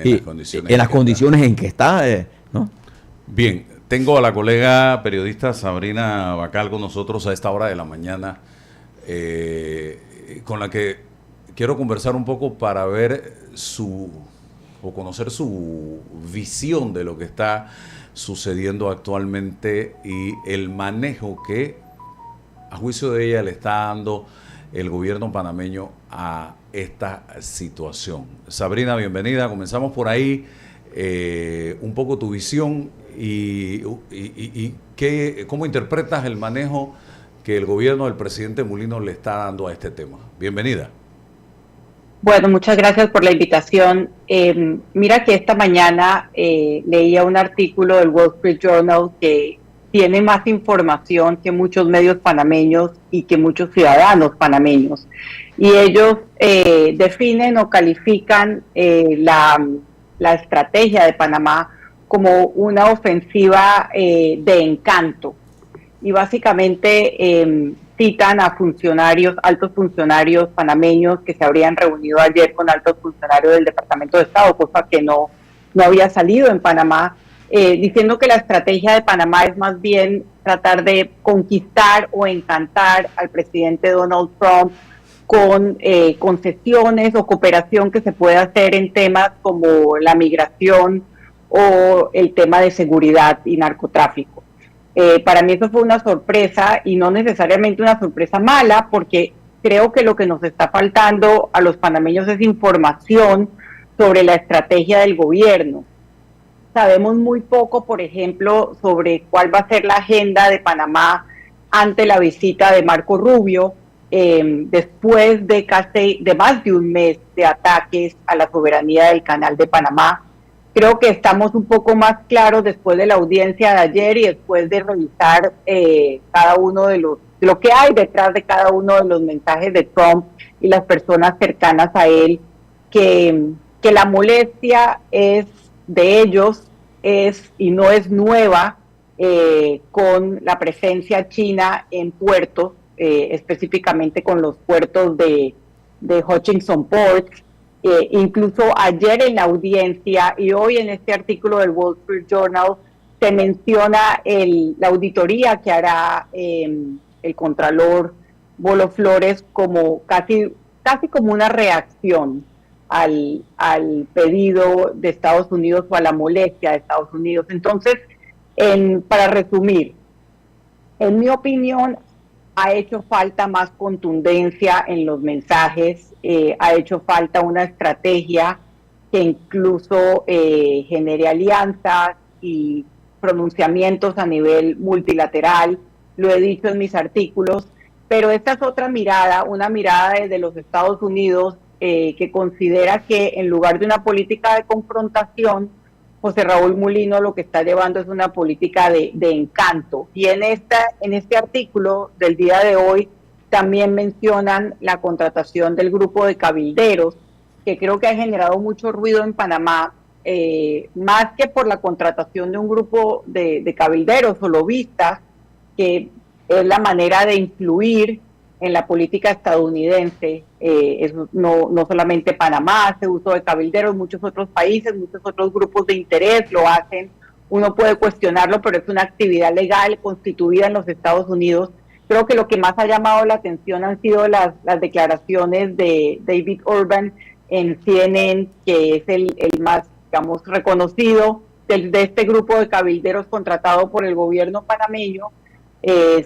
en las condiciones en las condiciones en que está, ¿no? Bien, tengo a la colega periodista Sabrina Bacal con nosotros a esta hora de la mañana, con la que quiero conversar un poco para ver o conocer su visión de lo que está sucediendo actualmente y el manejo que, a juicio de ella, le está dando el gobierno panameño a esta situación. Sabrina, bienvenida. Comenzamos por ahí, un poco tu visión y cómo interpretas el manejo que el gobierno del presidente Mulino le está dando a este tema. Bienvenida. Bueno, muchas gracias por la invitación. Mira que esta mañana leía un artículo del Wall Street Journal que tiene más información que muchos medios panameños y que muchos ciudadanos panameños. Y ellos definen o califican la estrategia de Panamá como una ofensiva de encanto. Y básicamente citan a funcionarios, altos funcionarios panameños que se habrían reunido ayer con altos funcionarios del Departamento de Estado, cosa que no había salido en Panamá, diciendo que la estrategia de Panamá es más bien tratar de conquistar o encantar al presidente Donald Trump con concesiones o cooperación que se puede hacer en temas como la migración o el tema de seguridad y narcotráfico. Para mí eso fue una sorpresa y no necesariamente una sorpresa mala, porque creo que lo que nos está faltando a los panameños es información sobre la estrategia del gobierno. Sabemos muy poco, por ejemplo, sobre cuál va a ser la agenda de Panamá ante la visita de Marco Rubio, después de más de un mes de ataques a la soberanía del Canal de Panamá. Creo que estamos un poco más claros después de la audiencia de ayer y después de revisar cada uno de lo que hay detrás de cada uno de los mensajes de Trump y las personas cercanas a él, que la molestia es de ellos y no es nueva con la presencia china en puertos, específicamente con los puertos de Hutchinson Port. Incluso ayer en la audiencia y hoy en este artículo del Wall Street Journal se menciona la auditoría que hará el contralor Bolo Flores como casi como una reacción al pedido de Estados Unidos o a la molestia de Estados Unidos. Entonces, para resumir, en mi opinión, ha hecho falta más contundencia en los mensajes, ha hecho falta una estrategia que incluso genere alianzas y pronunciamientos a nivel multilateral. Lo he dicho en mis artículos, pero esta es otra mirada, una mirada desde los Estados Unidos que considera que en lugar de una política de confrontación, José Raúl Mulino lo que está llevando es una política de encanto. Y en este artículo del día de hoy también mencionan la contratación del grupo de cabilderos, que creo que ha generado mucho ruido en Panamá, más que por la contratación de un grupo de cabilderos o lobistas, que es la manera de influir en la política estadounidense. No solamente Panamá hace uso de cabilderos, muchos otros países, muchos otros grupos de interés lo hacen. Uno puede cuestionarlo, pero es una actividad legal constituida en los Estados Unidos. Creo que lo que más ha llamado la atención han sido las declaraciones de David Urban en CNN, que es el más, digamos, reconocido de este grupo de cabilderos contratado por el gobierno panameño.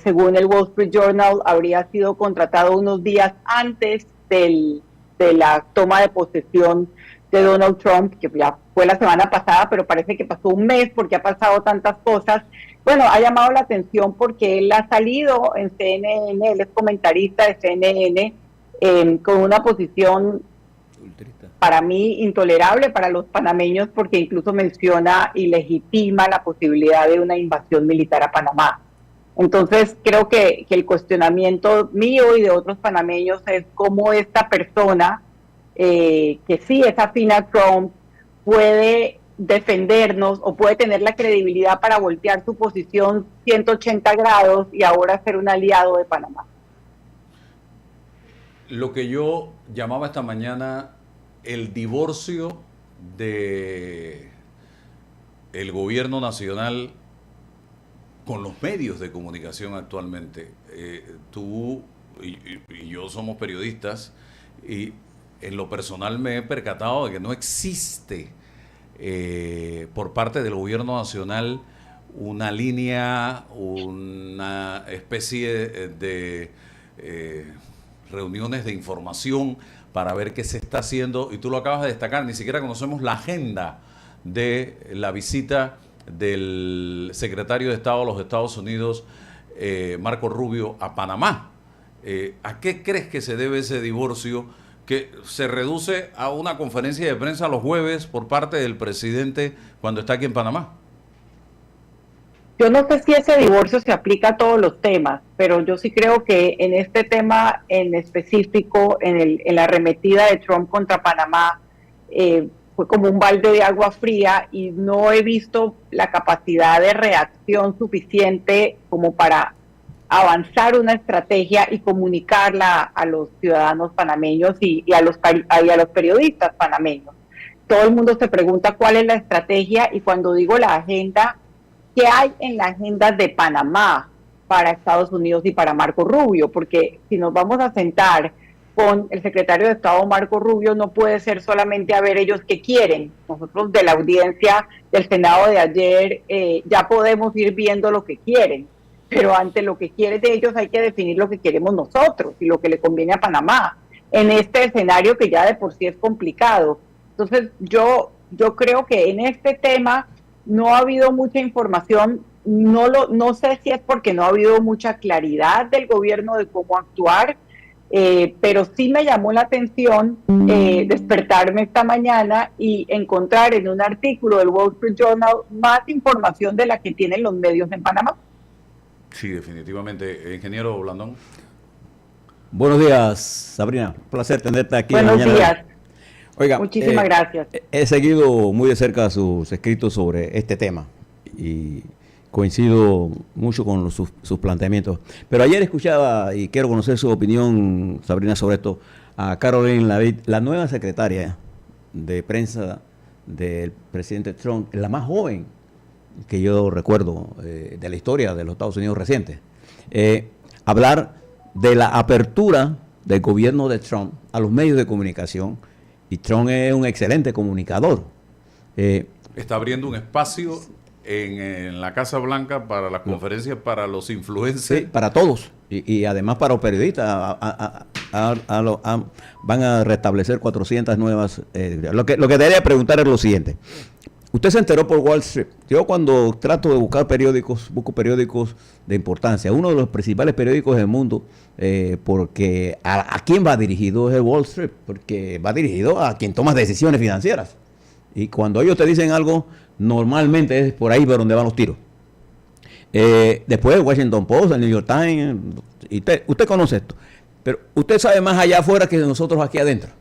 Según el Wall Street Journal, habría sido contratado unos días antes de la toma de posesión de Donald Trump, que ya fue la semana pasada, pero parece que pasó un mes porque ha pasado tantas cosas. Bueno, ha llamado la atención porque él ha salido en CNN, él es comentarista de CNN, con una posición para mí intolerable para los panameños, porque incluso menciona y legitima la posibilidad de una invasión militar a Panamá. Entonces creo que el cuestionamiento mío y de otros panameños es cómo esta persona, que sí es afín a Trump, puede defendernos o puede tener la credibilidad para voltear su posición 180 grados y ahora ser un aliado de Panamá. Lo que yo llamaba esta mañana el divorcio de el gobierno nacional con los medios de comunicación actualmente. Tú y yo somos periodistas y en lo personal me he percatado de que no existe por parte del gobierno nacional una línea, una especie de reuniones de información para ver qué se está haciendo, y tú lo acabas de destacar, ni siquiera conocemos la agenda de la visita del secretario de Estado de los Estados Unidos, Marco Rubio, a Panamá. ¿A qué crees que se debe ese divorcio que se reduce a una conferencia de prensa los jueves por parte del presidente cuando está aquí en Panamá? Yo no sé si ese divorcio se aplica a todos los temas, pero yo sí creo que en este tema en específico, en la arremetida de Trump contra Panamá, fue como un balde de agua fría y no he visto la capacidad de reacción suficiente como para avanzar una estrategia y comunicarla a los ciudadanos panameños y a los periodistas panameños. Todo el mundo se pregunta cuál es la estrategia, y cuando digo la agenda, ¿qué hay en la agenda de Panamá para Estados Unidos y para Marco Rubio? Porque si nos vamos a sentar con el secretario de Estado Marco Rubio, no puede ser solamente a ver ellos qué quieren. Nosotros de la audiencia del Senado de ayer ya podemos ir viendo lo que quieren, pero ante lo que quieren de ellos hay que definir lo que queremos nosotros y lo que le conviene a Panamá en este escenario que ya de por sí es complicado. Entonces yo creo que en este tema no ha habido mucha información, no sé si es porque no ha habido mucha claridad del gobierno de cómo actuar, pero sí me llamó la atención despertarme esta mañana y encontrar en un artículo del Wall Street Journal más información de la que tienen los medios en Panamá. Sí, definitivamente. Ingeniero Blandón. Buenos días, Sabrina. Un placer tenerte aquí. Buenos días. Oiga, muchísimas gracias. He seguido muy de cerca sus escritos sobre este tema y coincido mucho con sus planteamientos. Pero ayer escuchaba, y quiero conocer su opinión, Sabrina, sobre esto, a Caroline Leavitt, la nueva secretaria de prensa del presidente Trump, la más joven que yo recuerdo de la historia de los Estados Unidos reciente, hablar de la apertura del gobierno de Trump a los medios de comunicación. Y Trump es un excelente comunicador. Está abriendo un espacio en la Casa Blanca para las conferencias para los influencers. Sí, para todos. Y además para los periodistas. Van a restablecer 400 nuevas. Lo que debería preguntar es lo siguiente. Usted se enteró por Wall Street. Yo cuando trato de buscar periódicos, busco periódicos de importancia. Uno de los principales periódicos del mundo, porque a quién va dirigido es el Wall Street, porque va dirigido a quien toma decisiones financieras. Y cuando ellos te dicen algo, normalmente es por ahí por donde van los tiros. Después el Washington Post, el New York Times, y usted conoce esto. Pero usted sabe más allá afuera que nosotros aquí adentro.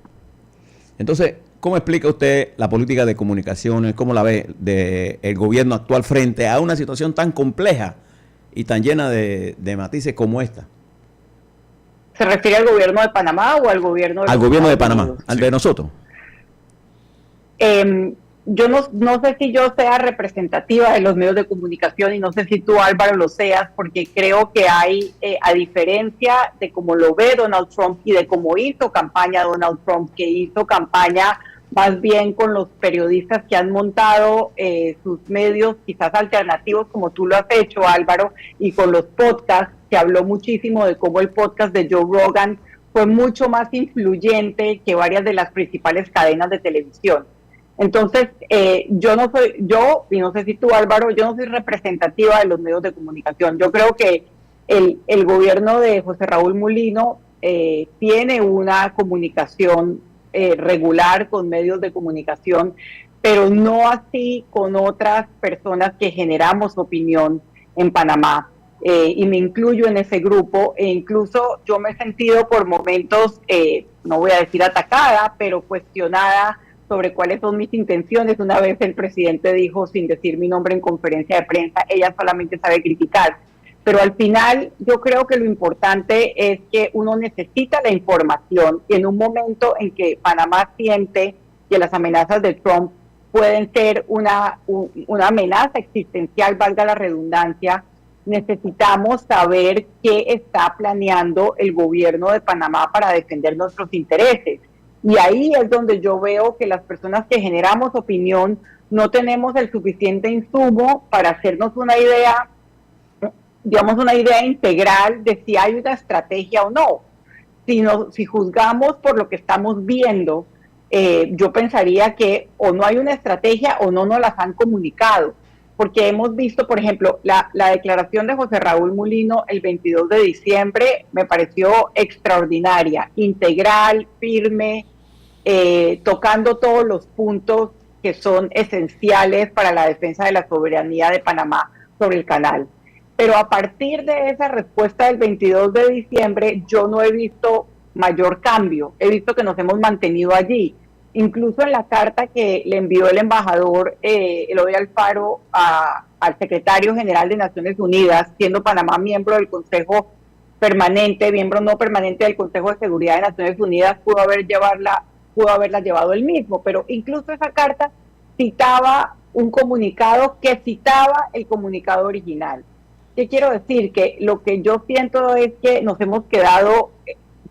Entonces, ¿cómo explica usted la política de comunicaciones, cómo la ve del gobierno actual frente a una situación tan compleja y tan llena de matices como esta? ¿Se refiere al gobierno de Panamá o al gobierno de Al gobierno de Panamá, Unidos? al de nosotros. Yo no sé si yo sea representativa de los medios de comunicación y no sé si tú, Álvaro, lo seas, porque creo que hay, a diferencia de cómo lo ve Donald Trump y de cómo hizo campaña Donald Trump, que hizo campaña más bien con los periodistas que han montado sus medios quizás alternativos, como tú lo has hecho, Álvaro, y con los podcasts, que habló muchísimo de cómo el podcast de Joe Rogan fue mucho más influyente que varias de las principales cadenas de televisión. Entonces, y no sé si tú, Álvaro, yo no soy representativa de los medios de comunicación. Yo creo que el gobierno de José Raúl Mulino tiene una comunicación regular con medios de comunicación, pero no así con otras personas que generamos opinión en Panamá. Y me incluyo en ese grupo, e incluso yo me he sentido por momentos, no voy a decir atacada, pero cuestionada sobre cuáles son mis intenciones. Una vez el presidente dijo, sin decir mi nombre en conferencia de prensa, ella solamente sabe criticar. Pero al final yo creo que lo importante es que uno necesita la información, y en un momento en que Panamá siente que las amenazas de Trump pueden ser una amenaza existencial, valga la redundancia, necesitamos saber qué está planeando el gobierno de Panamá para defender nuestros intereses. Y ahí es donde yo veo que las personas que generamos opinión no tenemos el suficiente insumo para hacernos una idea, digamos, una idea integral de si hay una estrategia o no. Si juzgamos por lo que estamos viendo, yo pensaría que o no hay una estrategia o no nos las han comunicado. Porque hemos visto, por ejemplo, la declaración de José Raúl Mulino el 22 de diciembre me pareció extraordinaria, integral, firme, tocando todos los puntos que son esenciales para la defensa de la soberanía de Panamá sobre el canal. Pero a partir de esa respuesta del 22 de diciembre, yo no he visto mayor cambio, he visto que nos hemos mantenido allí. Incluso en la carta que le envió el embajador Eloy Alfaro al secretario general de Naciones Unidas, siendo Panamá miembro del Consejo Permanente, miembro no permanente del Consejo de Seguridad de Naciones Unidas, pudo haberla llevado él mismo, pero incluso esa carta citaba un comunicado que citaba el comunicado original. ¿Qué quiero decir? Que lo que yo siento es que nos hemos quedado...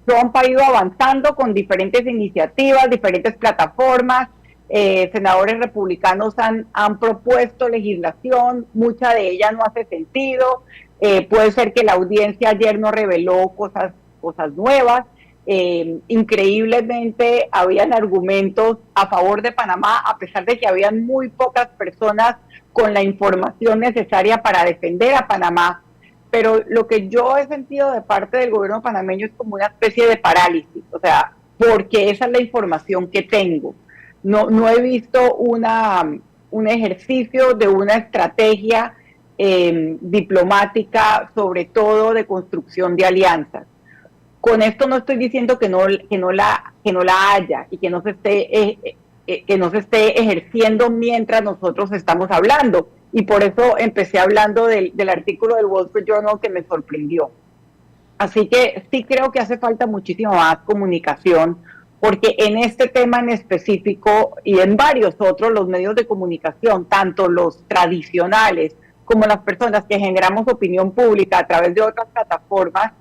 Trump ha ido avanzando con diferentes iniciativas, diferentes plataformas, senadores republicanos han propuesto legislación, mucha de ella no hace sentido, puede ser que la audiencia ayer no reveló cosas nuevas, increíblemente habían argumentos a favor de Panamá, a pesar de que habían muy pocas personas con la información necesaria para defender a Panamá. Pero lo que yo he sentido de parte del gobierno panameño es como una especie de parálisis, o sea, porque esa es la información que tengo. No he visto un ejercicio de una estrategia diplomática, sobre todo de construcción de alianzas. Con esto no estoy diciendo que no la haya y que no se esté ejerciendo mientras nosotros estamos hablando. Y por eso empecé hablando del artículo del Wall Street Journal que me sorprendió. Así que sí creo que hace falta muchísimo más comunicación, porque en este tema en específico y en varios otros, los medios de comunicación, tanto los tradicionales como las personas que generamos opinión pública a través de otras plataformas,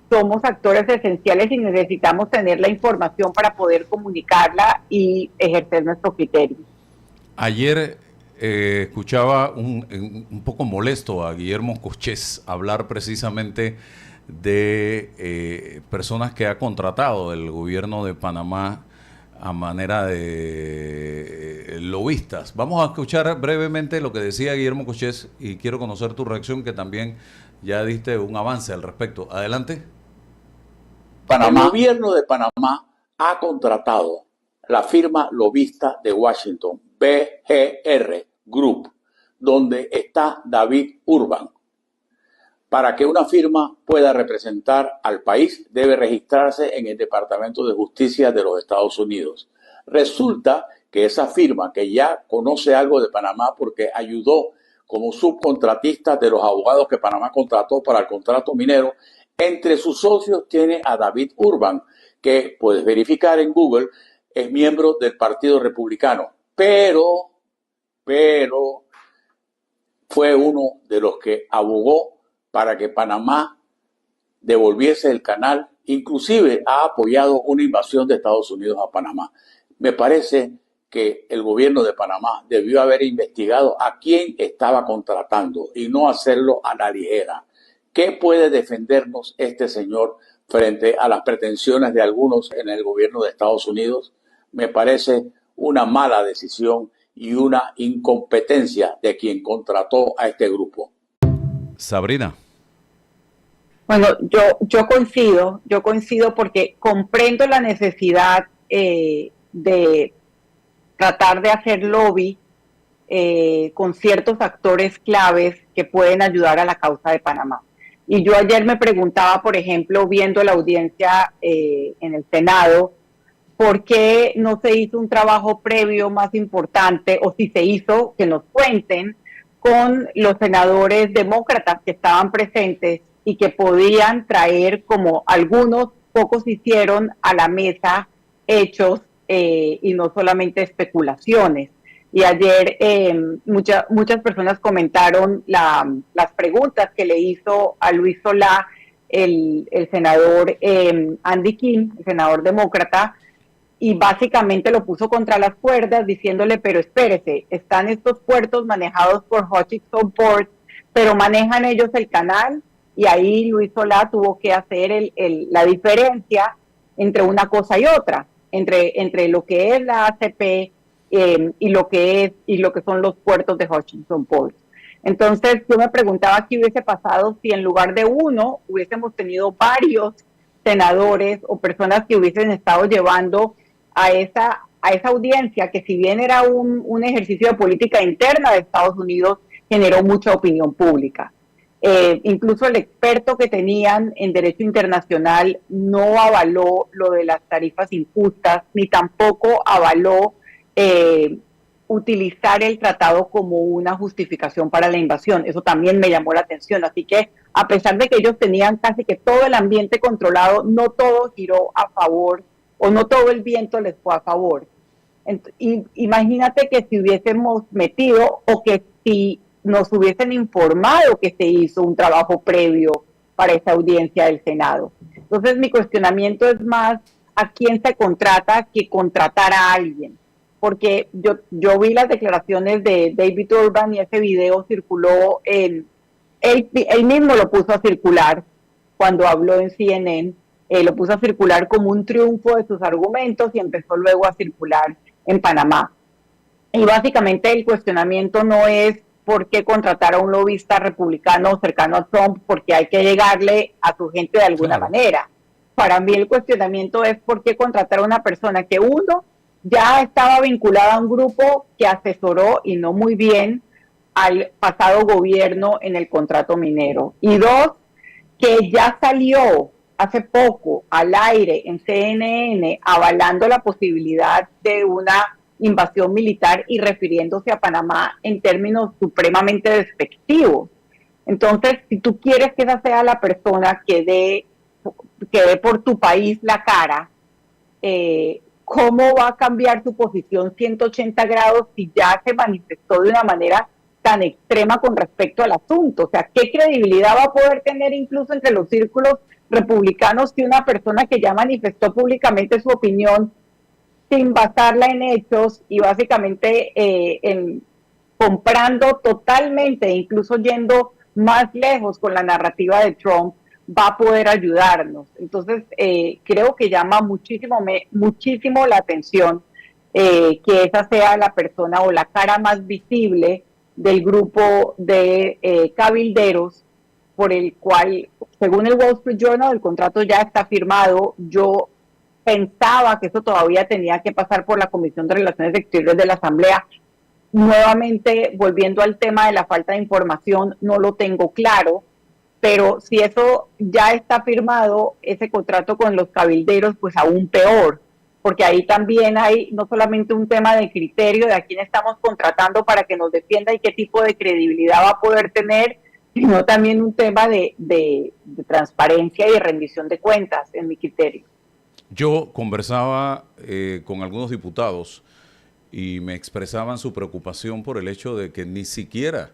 somos actores esenciales y necesitamos tener la información para poder comunicarla y ejercer nuestro criterio. Ayer escuchaba un poco molesto a Guillermo Corchés hablar precisamente de personas que ha contratado el gobierno de Panamá a manera de lobistas. Vamos a escuchar brevemente lo que decía Guillermo Corchés y quiero conocer tu reacción, que también ya diste un avance al respecto. Adelante. El gobierno de Panamá ha contratado la firma lobista de Washington, BGR Group, donde está David Urban. Para que una firma pueda representar al país, debe registrarse en el Departamento de Justicia de los Estados Unidos. Resulta que esa firma, que ya conoce algo de Panamá porque ayudó como subcontratista de los abogados que Panamá contrató para el contrato minero, entre sus socios tiene a David Urban, que puedes verificar en Google, es miembro del Partido Republicano, pero fue uno de los que abogó para que Panamá devolviese el canal, inclusive ha apoyado una invasión de Estados Unidos a Panamá. Me parece que el gobierno de Panamá debió haber investigado a quién estaba contratando y no hacerlo a la ligera. ¿Qué puede defendernos este señor frente a las pretensiones de algunos en el gobierno de Estados Unidos? Me parece una mala decisión y una incompetencia de quien contrató a este grupo. Sabrina. Bueno, yo coincido porque comprendo la necesidad de tratar de hacer lobby con ciertos actores claves que pueden ayudar a la causa de Panamá. Y yo ayer me preguntaba, por ejemplo, viendo la audiencia en el Senado, ¿por qué no se hizo un trabajo previo más importante? O si se hizo, que nos cuenten, con los senadores demócratas que estaban presentes y que podían traer, como algunos pocos hicieron, a la mesa hechos y no solamente especulaciones. Y ayer muchas personas comentaron las preguntas que le hizo a Luis Solá el senador Andy King, el senador demócrata, y básicamente lo puso contra las cuerdas diciéndole, pero espérese, están estos puertos manejados por Hutchison Ports, pero manejan ellos el canal, y ahí Luis Solá tuvo que hacer la diferencia entre una cosa y otra, entre lo que es la ACP y lo que son los puertos de Hutchison Ports. Entonces yo me preguntaba qué hubiese pasado si en lugar de uno hubiésemos tenido varios senadores o personas que hubiesen estado llevando a esa audiencia, que si bien era un ejercicio de política interna de Estados Unidos, generó mucha opinión pública. Incluso el experto que tenían en derecho internacional no avaló lo de las tarifas injustas, ni tampoco avaló utilizar el tratado como una justificación para la invasión. Eso también me llamó la atención. Así que a pesar de que ellos tenían casi que todo el ambiente controlado, no todo giró a favor o no todo el viento les fue a favor. Imagínate que si hubiésemos metido o que si nos hubiesen informado que se hizo un trabajo previo para esa audiencia del Senado. Entonces mi cuestionamiento es más a quién se contrata que contratar a alguien. Porque yo vi las declaraciones de David Urban y ese video circuló, él mismo lo puso a circular cuando habló en CNN, lo puso a circular como un triunfo de sus argumentos y empezó luego a circular en Panamá. Y básicamente el cuestionamiento no es por qué contratar a un lobista republicano cercano a Trump, porque hay que llegarle a su gente de alguna manera. Para mí el cuestionamiento es por qué contratar a una persona que uno ya estaba vinculada a un grupo que asesoró y no muy bien al pasado gobierno en el contrato minero. Y dos, que ya salió hace poco al aire en CNN avalando la posibilidad de una invasión militar y refiriéndose a Panamá en términos supremamente despectivos. Entonces, si tú quieres que esa sea la persona que dé por tu país la cara, ¿cómo va a cambiar su posición 180 grados si ya se manifestó de una manera tan extrema con respecto al asunto? O sea, ¿qué credibilidad va a poder tener incluso entre los círculos republicanos que una persona que ya manifestó públicamente su opinión sin basarla en hechos y básicamente comprando totalmente, incluso yendo más lejos con la narrativa de Trump, va a poder ayudarnos? Entonces, creo que llama muchísimo la atención que esa sea la persona o la cara más visible del grupo de cabilderos por el cual, según el Wall Street Journal, el contrato ya está firmado. Yo pensaba que eso todavía tenía que pasar por la Comisión de Relaciones Exteriores de la Asamblea. Nuevamente, volviendo al tema de la falta de información, no lo tengo claro, pero si eso ya está firmado, ese contrato con los cabilderos, pues aún peor, porque ahí también hay no solamente un tema de criterio de a quién estamos contratando para que nos defienda y qué tipo de credibilidad va a poder tener, sino también un tema de transparencia y de rendición de cuentas, en mi criterio. Yo conversaba con algunos diputados y me expresaban su preocupación por el hecho de que ni siquiera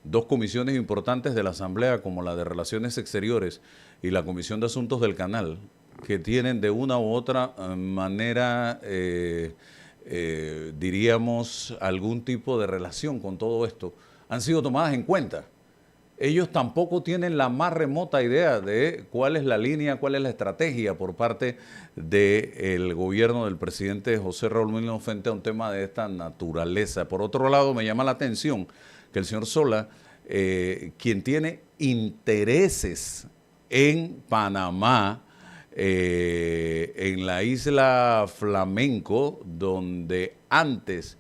dos comisiones importantes de la Asamblea, como la de Relaciones Exteriores y la Comisión de Asuntos del Canal, que tienen de una u otra manera, diríamos, algún tipo de relación con todo esto, han sido tomadas en cuenta. Ellos tampoco tienen la más remota idea de cuál es la línea, cuál es la estrategia por parte del gobierno del presidente José Raúl Mulino frente a un tema de esta naturaleza. Por otro lado, me llama la atención que el señor Solá, quien tiene intereses en Panamá, en la isla Flamenco, donde antes,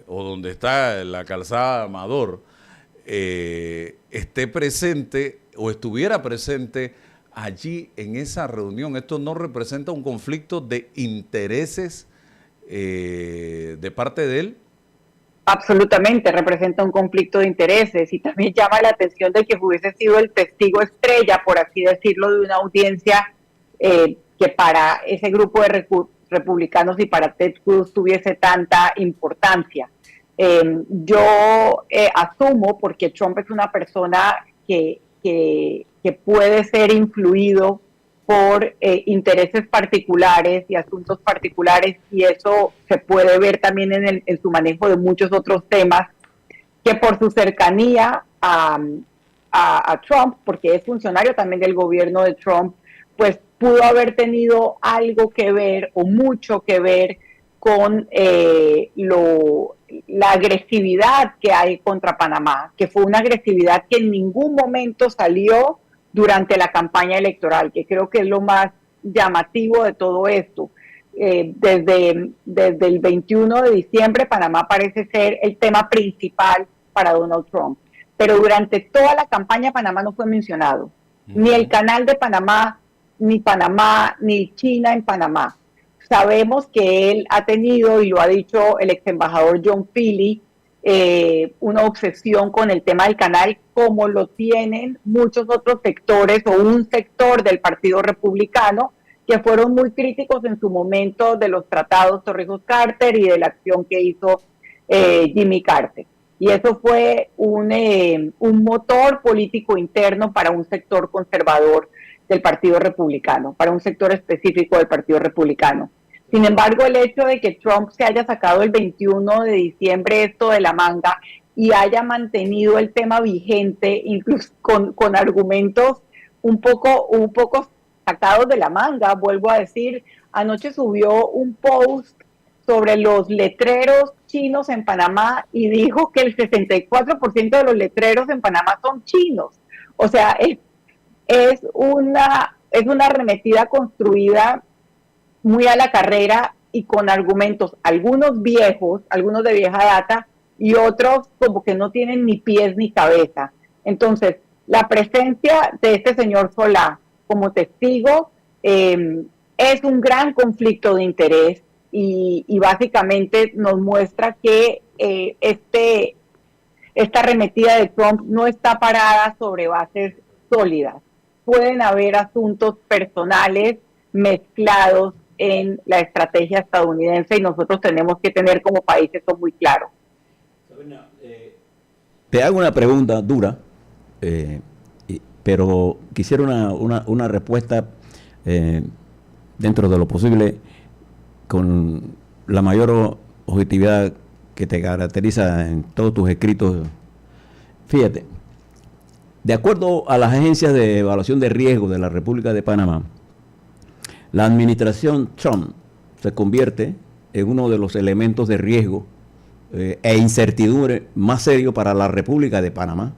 o donde está la calzada Amador, esté presente o estuviera presente allí en esa reunión. ¿Esto no representa un conflicto de intereses de parte de él? Absolutamente, representa un conflicto de intereses, y también llama la atención de que hubiese sido el testigo estrella, por así decirlo, de una audiencia que que para ese grupo de republicanos y para Ted Cruz tuviese tanta importancia. Yo asumo, porque Trump es una persona que puede ser influido por intereses particulares y asuntos particulares, y eso se puede ver también en su manejo de muchos otros temas, que por su cercanía a Trump, porque es funcionario también del gobierno de Trump, pues pudo haber tenido algo que ver o mucho que ver con la agresividad que hay contra Panamá, que fue una agresividad que en ningún momento salió durante la campaña electoral, que creo que es lo más llamativo de todo esto. Desde el 21 de diciembre, Panamá parece ser el tema principal para Donald Trump. Pero durante toda la campaña Panamá no fue mencionado. Ni el canal de Panamá, ni China en Panamá. Sabemos que él ha tenido, y lo ha dicho el ex embajador John Philly, una obsesión con el tema del canal, como lo tienen muchos otros sectores o un sector del Partido Republicano, que fueron muy críticos en su momento de los tratados Torrijos-Carter y de la acción que hizo Jimmy Carter. Y eso fue un motor político interno para un sector conservador del Partido Republicano, para un sector específico del Partido Republicano. Sin embargo, el hecho de que Trump se haya sacado el 21 de diciembre esto de la manga y haya mantenido el tema vigente, incluso con argumentos un poco sacados de la manga, vuelvo a decir, anoche subió un post sobre los letreros chinos en Panamá y dijo que el 64% de los letreros en Panamá son chinos. O sea, es una arremetida construida muy a la carrera y con argumentos, algunos viejos, algunos de vieja data y otros como que no tienen ni pies ni cabeza. Entonces, la presencia de este señor Solá como testigo es un gran conflicto de interés y básicamente nos muestra que esta arremetida de Trump no está parada sobre bases sólidas. Pueden haber asuntos personales mezclados en la estrategia estadounidense y nosotros tenemos que tener como país esto muy claro. Sabrina, te hago una pregunta dura, pero quisiera una respuesta dentro de lo posible con la mayor objetividad que te caracteriza en todos tus escritos. Fíjate, de acuerdo a las agencias de evaluación de riesgo de la República de Panamá, la administración Trump se convierte en uno de los elementos de riesgo e incertidumbre más serio para la República de Panamá.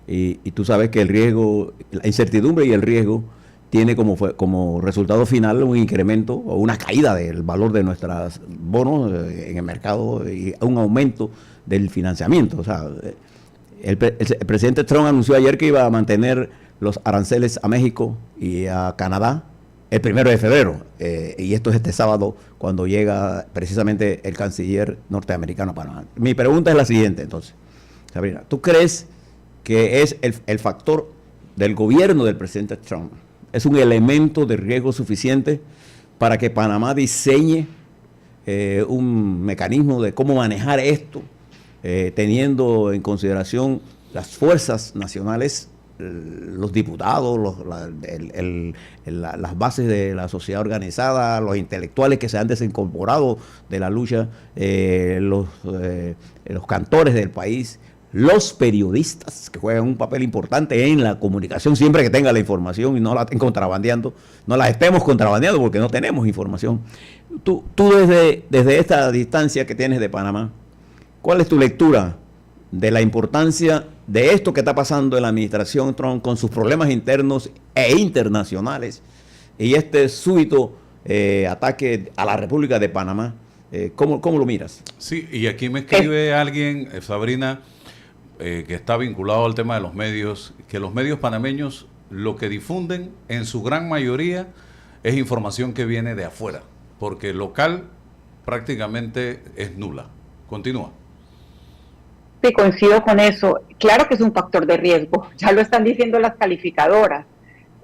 Y tú sabes que el riesgo, la incertidumbre y el riesgo tiene como resultado final un incremento o una caída del valor de nuestros bonos en el mercado y un aumento del financiamiento. O sea, el presidente Trump anunció ayer que iba a mantener los aranceles a México y a Canadá el 1 de febrero, y esto es este sábado cuando llega precisamente el canciller norteamericano a Panamá. Mi pregunta es la siguiente, entonces, Sabrina, ¿tú crees que es el factor del gobierno del presidente Trump, es un elemento de riesgo suficiente para que Panamá diseñe un mecanismo de cómo manejar esto, teniendo en consideración las fuerzas nacionales, los diputados, las bases de la sociedad organizada, los intelectuales que se han desincorporado de la lucha, los cantores del país, los periodistas que juegan un papel importante en la comunicación, siempre que tenga la información y no la estén contrabandeando, no la estemos contrabandeando porque no tenemos información. Tú desde esta distancia que tienes de Panamá, ¿cuál es tu lectura de la importancia de esto que está pasando en la administración Trump con sus problemas internos e internacionales y este súbito ataque a la República de Panamá? ¿Cómo lo miras? Sí, y aquí me escribe alguien, Sabrina, que está vinculado al tema de los medios, que los medios panameños lo que difunden en su gran mayoría es información que viene de afuera, porque local prácticamente es nula. Continúa. Sí, coincido con eso. Claro que es un factor de riesgo, ya lo están diciendo las calificadoras.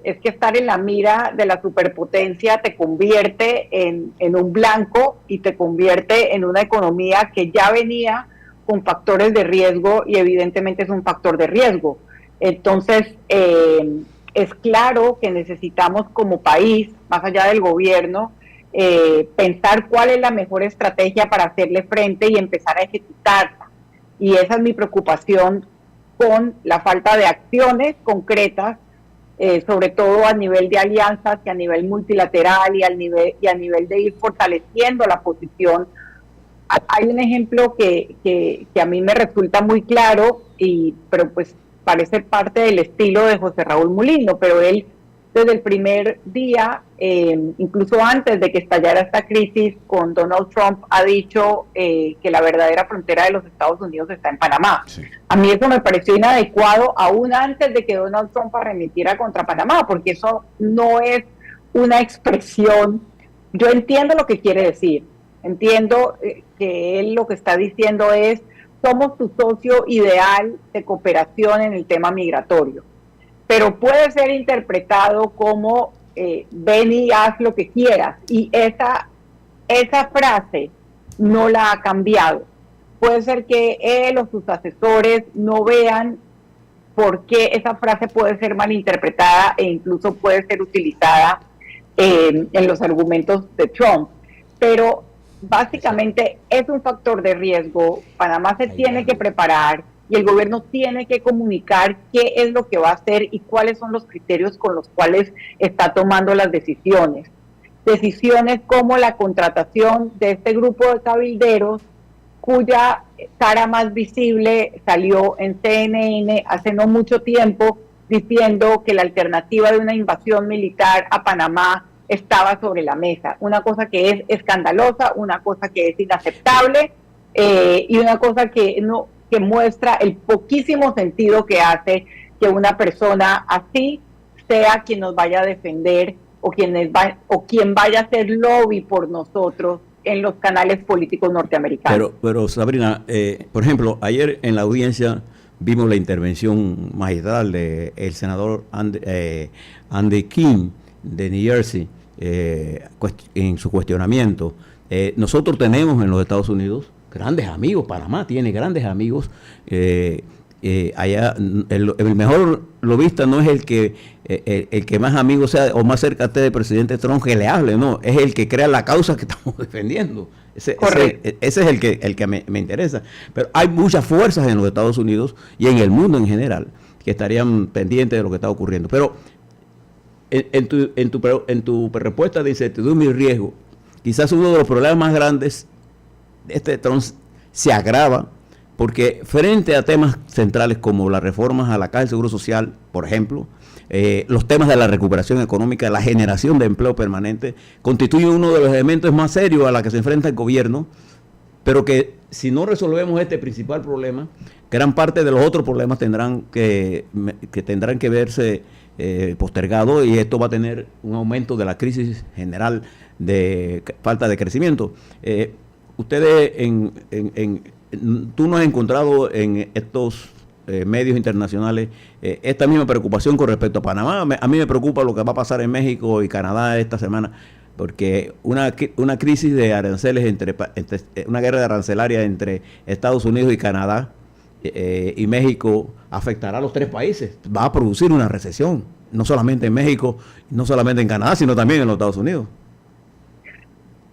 es que estar en la mira de la superpotencia te convierte en un blanco y te convierte en una economía que ya venía con factores de riesgo y evidentemente es un factor de riesgo. Entonces, es claro que necesitamos como país, más allá del gobierno, pensar cuál es la mejor estrategia para hacerle frente y empezar a ejecutarla. Y esa es mi preocupación con la falta de acciones concretas, sobre todo a nivel de alianzas y a nivel multilateral y a nivel de ir fortaleciendo la posición. Hay un ejemplo que a mí me resulta muy claro, pero pues parece parte del estilo de José Raúl Mulino, pero él desde el primer día, incluso antes de que estallara esta crisis con Donald Trump, ha dicho que la verdadera frontera de los Estados Unidos está en Panamá. Sí. A mí eso me pareció inadecuado aún antes de que Donald Trump arremetiera contra Panamá, porque eso no es una expresión. Yo entiendo lo que quiere decir, entiendo que él lo que está diciendo es: somos tu socio ideal de cooperación en el tema migratorio. Pero puede ser interpretado como ven y haz lo que quieras, y esa frase no la ha cambiado. Puede ser que él o sus asesores no vean por qué esa frase puede ser malinterpretada e incluso puede ser utilizada en los argumentos de Trump, pero básicamente es un factor de riesgo. Panamá se tiene que preparar y el gobierno tiene que comunicar qué es lo que va a hacer y cuáles son los criterios con los cuales está tomando las decisiones. Decisiones como la contratación de este grupo de cabilderos, cuya cara más visible salió en CNN hace no mucho tiempo, diciendo que la alternativa de una invasión militar a Panamá estaba sobre la mesa. Una cosa que es escandalosa, una cosa que es inaceptable, y una cosa que muestra el poquísimo sentido que hace que una persona así sea quien nos vaya a defender o quien vaya a hacer lobby por nosotros en los canales políticos norteamericanos. Pero Sabrina, por ejemplo, ayer en la audiencia vimos la intervención magistral del senador Andy King de New Jersey en su cuestionamiento. Nosotros tenemos en los Estados Unidos grandes amigos. Panamá tiene grandes amigos. Allá el mejor lobista no es el que más amigo sea o más cerca esté del presidente Trump que le hable, no, es el que crea la causa que estamos defendiendo. Ese es el que me interesa. Pero hay muchas fuerzas en los Estados Unidos y en el mundo en general que estarían pendientes de lo que está ocurriendo. Pero en tu respuesta de incertidumbre y riesgo, quizás uno de los problemas más grandes de este Trump se agrava porque frente a temas centrales como las reformas a la Caja del Seguro Social, por ejemplo, los temas de la recuperación económica, la generación de empleo permanente, constituye uno de los elementos más serios a los que se enfrenta el gobierno, pero que si no resolvemos este principal problema, gran parte de los otros problemas tendrán que verse postergados, y esto va a tener un aumento de la crisis general de falta de crecimiento. Ustedes, tú no has encontrado en estos medios internacionales esta misma preocupación con respecto a Panamá. A mí me preocupa lo que va a pasar en México y Canadá esta semana, porque una crisis de aranceles una guerra arancelaria entre Estados Unidos y Canadá y México afectará a los tres países. Va a producir una recesión, no solamente en México, no solamente en Canadá, sino también en los Estados Unidos.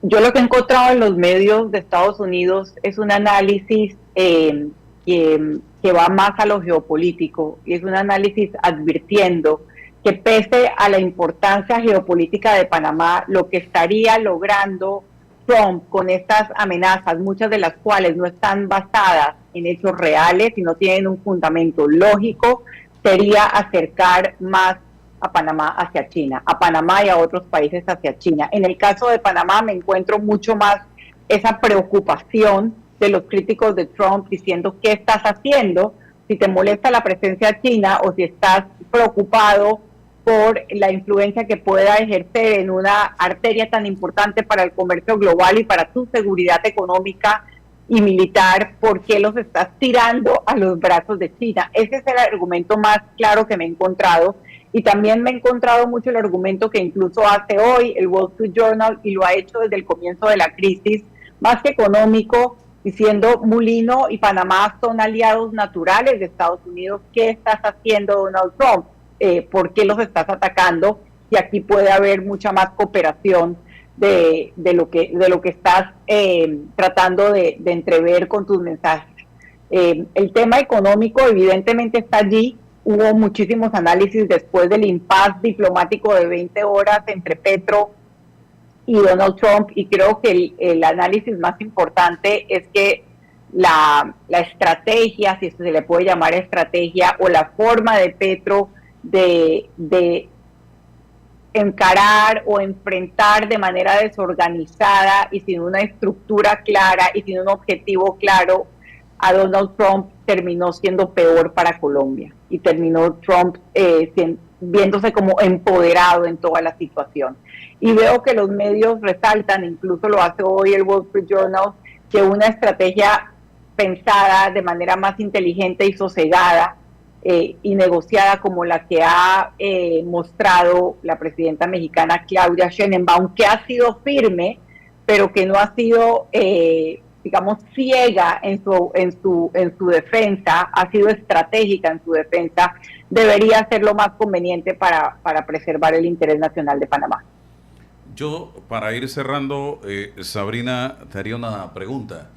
Yo lo que he encontrado en los medios de Estados Unidos es un análisis que va más a lo geopolítico, y es un análisis advirtiendo que pese a la importancia geopolítica de Panamá, lo que estaría logrando Trump con estas amenazas, muchas de las cuales no están basadas en hechos reales y no tienen un fundamento lógico, sería acercar más a Panamá hacia China, a Panamá y a otros países hacia China. En el caso de Panamá me encuentro mucho más esa preocupación de los críticos de Trump diciendo ¿qué estás haciendo? Si te molesta la presencia china o si estás preocupado por la influencia que pueda ejercer en una arteria tan importante para el comercio global y para tu seguridad económica y militar, ¿por qué los estás tirando a los brazos de China? Ese es el argumento más claro que me he encontrado. Y también me he encontrado mucho el argumento que incluso hace hoy el Wall Street Journal, y lo ha hecho desde el comienzo de la crisis, más que económico, diciendo Mulino y Panamá son aliados naturales de Estados Unidos. ¿Qué estás haciendo, Donald Trump? ¿Por qué los estás atacando? Y aquí puede haber mucha más cooperación de lo que estás tratando de entrever con tus mensajes. El tema económico evidentemente está allí. Hubo muchísimos análisis después del impasse diplomático de 20 horas entre Petro y Donald Trump, y creo que el análisis más importante es que la estrategia, si se le puede llamar estrategia, o la forma de Petro de encarar o enfrentar de manera desorganizada y sin una estructura clara y sin un objetivo claro a Donald Trump terminó siendo peor para Colombia, y terminó Trump viéndose como empoderado en toda la situación. Y veo que los medios resaltan, incluso lo hace hoy el Wall Street Journal, que una estrategia pensada de manera más inteligente y sosegada y negociada como la que ha mostrado la presidenta mexicana Claudia Sheinbaum, que ha sido firme, pero que no ha sido digamos, ciega en su defensa, ha sido estratégica en su defensa, debería ser lo más conveniente para preservar el interés nacional de Panamá. Yo, para ir cerrando, Sabrina, te haría una pregunta.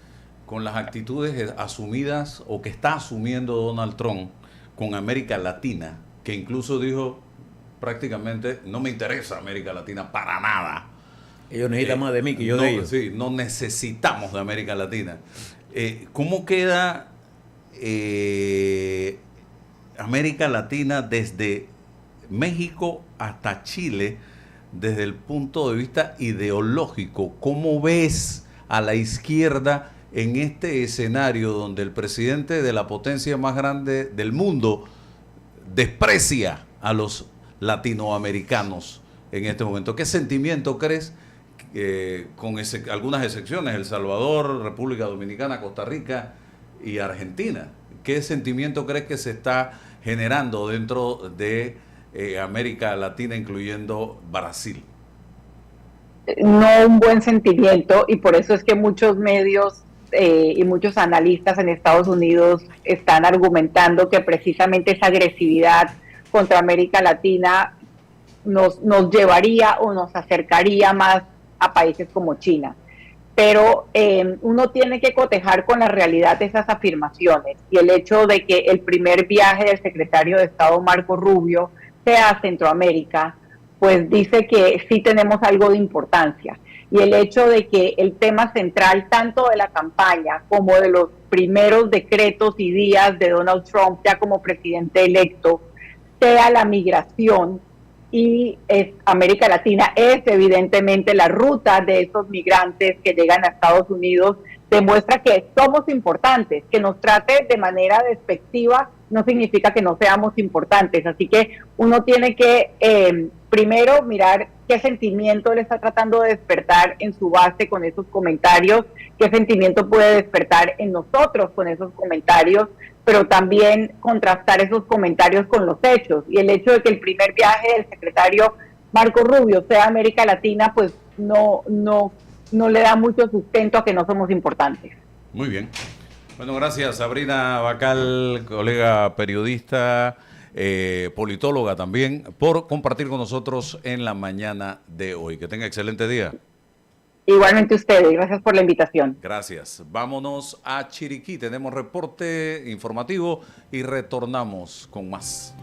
Con las actitudes asumidas o que está asumiendo Donald Trump con América Latina, que incluso dijo prácticamente, no me interesa América Latina para nada. Ellos necesitan más de mí que yo no, de ellos. Sí, no necesitamos de América Latina. ¿Cómo queda América Latina desde México hasta Chile desde el punto de vista ideológico? ¿Cómo ves a la izquierda en este escenario donde el presidente de la potencia más grande del mundo desprecia a los latinoamericanos en este momento? ¿Qué sentimiento crees? Con algunas excepciones, El Salvador, República Dominicana, Costa Rica y Argentina. ¿Qué sentimiento crees que se está generando dentro de América Latina, incluyendo Brasil? No un buen sentimiento, y por eso es que muchos medios y muchos analistas en Estados Unidos están argumentando que precisamente esa agresividad contra América Latina nos llevaría o nos acercaría más a países como China. Pero uno tiene que cotejar con la realidad de esas afirmaciones, y el hecho de que el primer viaje del secretario de Estado Marco Rubio sea a Centroamérica, pues dice que sí tenemos algo de importancia. Y el hecho de que el tema central tanto de la campaña como de los primeros decretos y días de Donald Trump ya como presidente electo sea la migración, y América Latina es evidentemente la ruta de esos migrantes que llegan a Estados Unidos, demuestra que somos importantes. Que nos trate de manera despectiva no significa que no seamos importantes, así que uno tiene que primero mirar qué sentimiento le está tratando de despertar en su base con esos comentarios, qué sentimiento puede despertar en nosotros con esos comentarios, pero también contrastar esos comentarios con los hechos. Y el hecho de que el primer viaje del secretario Marco Rubio sea a América Latina, pues no le da mucho sustento a que no somos importantes. Muy bien. Bueno, gracias Sabrina Bacal, colega periodista, politóloga también, por compartir con nosotros en la mañana de hoy. Que tenga excelente día. Igualmente ustedes, gracias por la invitación. Gracias. Vámonos a Chiriquí, tenemos reporte informativo y retornamos con más.